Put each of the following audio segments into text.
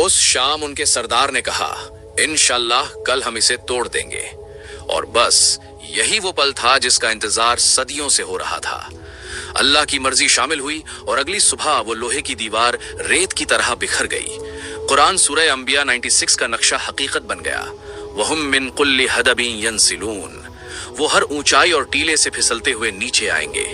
उस शाम उनके सरदार ने कहा, इंशाल्लाह कल हम इसे तोड़ देंगे। और बस यही वो पल था जिसका इंतजार सदियों से हो रहा था। अल्लाह की मर्जी शामिल हुई और अगली सुबह वो लोहे की दीवार रेत की तरह बिखर गई। कुरान सूरह अंबिया 96 का नक्शा हकीकत बन गया। वहुम मिन कुल्ली हदबिन यंसिलून, वो हर ऊंचाई और टीले से फिसलते हुए नीचे आएंगे।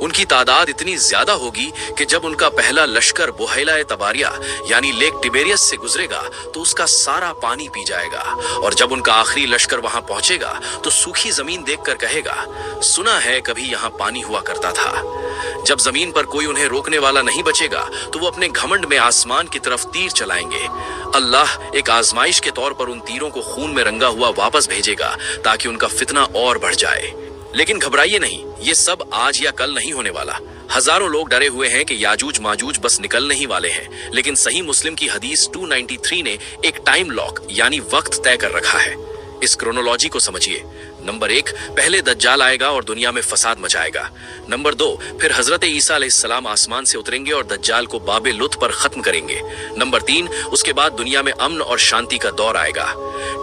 उनकी तादाद इतनी ज्यादा होगी कि जब उनका पहला लश्कर बुहैला तबारिया यानी लेक टिबेरियस से गुजरेगा तो उसका सारा पानी पी जाएगा, और जब उनका आखिरी लश्कर वहां पहुंचेगा तो सूखी जमीन देखकर कहेगा, सुना है कभी यहाँ पानी हुआ करता था। जब जमीन पर कोई उन्हें रोकने वाला नहीं बचेगा तो वो अपने घमंड में आसमान की तरफ तीर चलाएंगे। अल्लाह एक आजमाइश के तौर पर उन तीरों को खून में रंगा हुआ वापस भेजेगा ताकि उनका फितना और बढ़ जाए। लेकिन घबराइए नहीं, ये सब आज या कल नहीं होने वाला। हजारों लोग डरे हुए हैं कि याजूज माजूज बस निकलने ही वाले हैं, लेकिन सही मुस्लिम की हदीस 293 ने एक टाइम लॉक यानी वक्त तय कर रखा है। इस क्रोनोलॉजी को समझिए। नंबर 1, पहले दज्जाल आएगा और दुनिया में फसाद मचाएगा। नंबर 2, फिर हजरत ईसा अलैहिस्सलाम आसमान से उतरेंगे और दज्जाल को बाबे लुत पर खत्म करेंगे। नंबर 3, उसके बाद दुनिया में अमन और शांति का दौर आएगा।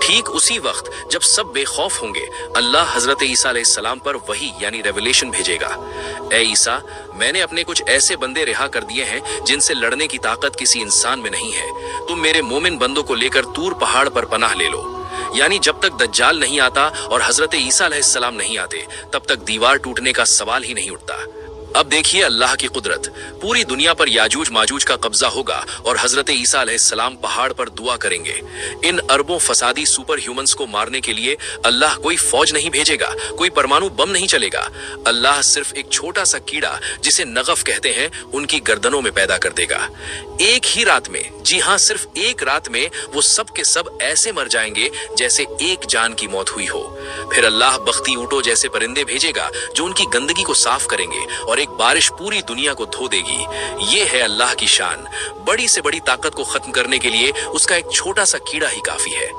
ठीक उसी वक्त जब सब बेखौफ होंगे, अल्लाह हजरत ईसा अलैहिस्सलाम पर वही यानी रेवलेशन भेजेगा। ए ईसा, मैंने अपने कुछ ऐसे बंदे रिहा कर दिए हैं जिनसे लड़ने की ताकत किसी इंसान में नहीं है। तुम मेरे मोमिन बंदों को लेकर तूर पहाड़ पर पनाह ले लो। यानी जब तक दज्जाल नहीं आता और हजरत ईसा अलैहिस्सलाम नहीं आते, तब तक दीवार टूटने का सवाल ही नहीं उठता। अब देखिए अल्लाह की कुदरत। पूरी दुनिया पर याजूज माजूज का कब्जा होगा और हजरत ईसा अलैहिस्सलाम पहाड़ पर दुआ करेंगे। इन अरबों फसादी सुपर ह्यूमंस को मारने के लिए अल्लाह कोई फौज नहीं भेजेगा, कोई परमाणु बम नहीं चलेगा। अल्लाह सिर्फ एक छोटा सा कीड़ा जिसे नगफ कहते हैं उनकी गर्दनों में पैदा कर देगा। एक ही रात में, जी हाँ सिर्फ एक रात में, वो सब के सब ऐसे मर जाएंगे जैसे एक जान की मौत हुई हो। फिर अल्लाह बख्ती ऊंटों जैसे परिंदे भेजेगा जो उनकी गंदगी को साफ करेंगे और एक बारिश पूरी दुनिया को धो देगी। ये है अल्लाह की शान। बड़ी से बड़ी ताकत को खत्म करने के लिए उसका एक छोटा सा कीड़ा ही काफी है।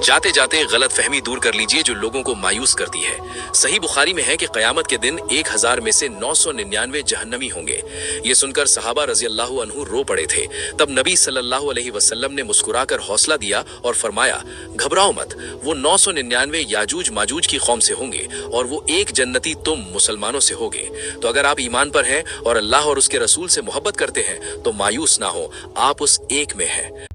जाते जाते गलत फहमी दूर कर लीजिए जो लोगों को मायूस करती है। सही बुखारी में है कि कयामत के दिन 1000 में से 999 जहन्नमी होंगे। ये सुनकर सहाबा रजी अल्लाह अन्हु रो पड़े थे। तब नबी सल्लल्लाहु अलैहि वसल्लम ने मुस्कुराकर हौसला दिया और फरमाया, घबराओ मत, वो 999 याजूज माजूज की कौम से होंगे और वो एक जन्नती तुम मुसलमानों से होगे। तो अगर आप ईमान पर हैं और अल्लाह और उसके रसूल से मोहब्बत करते हैं तो मायूस ना हो, आप उस एक में हैं।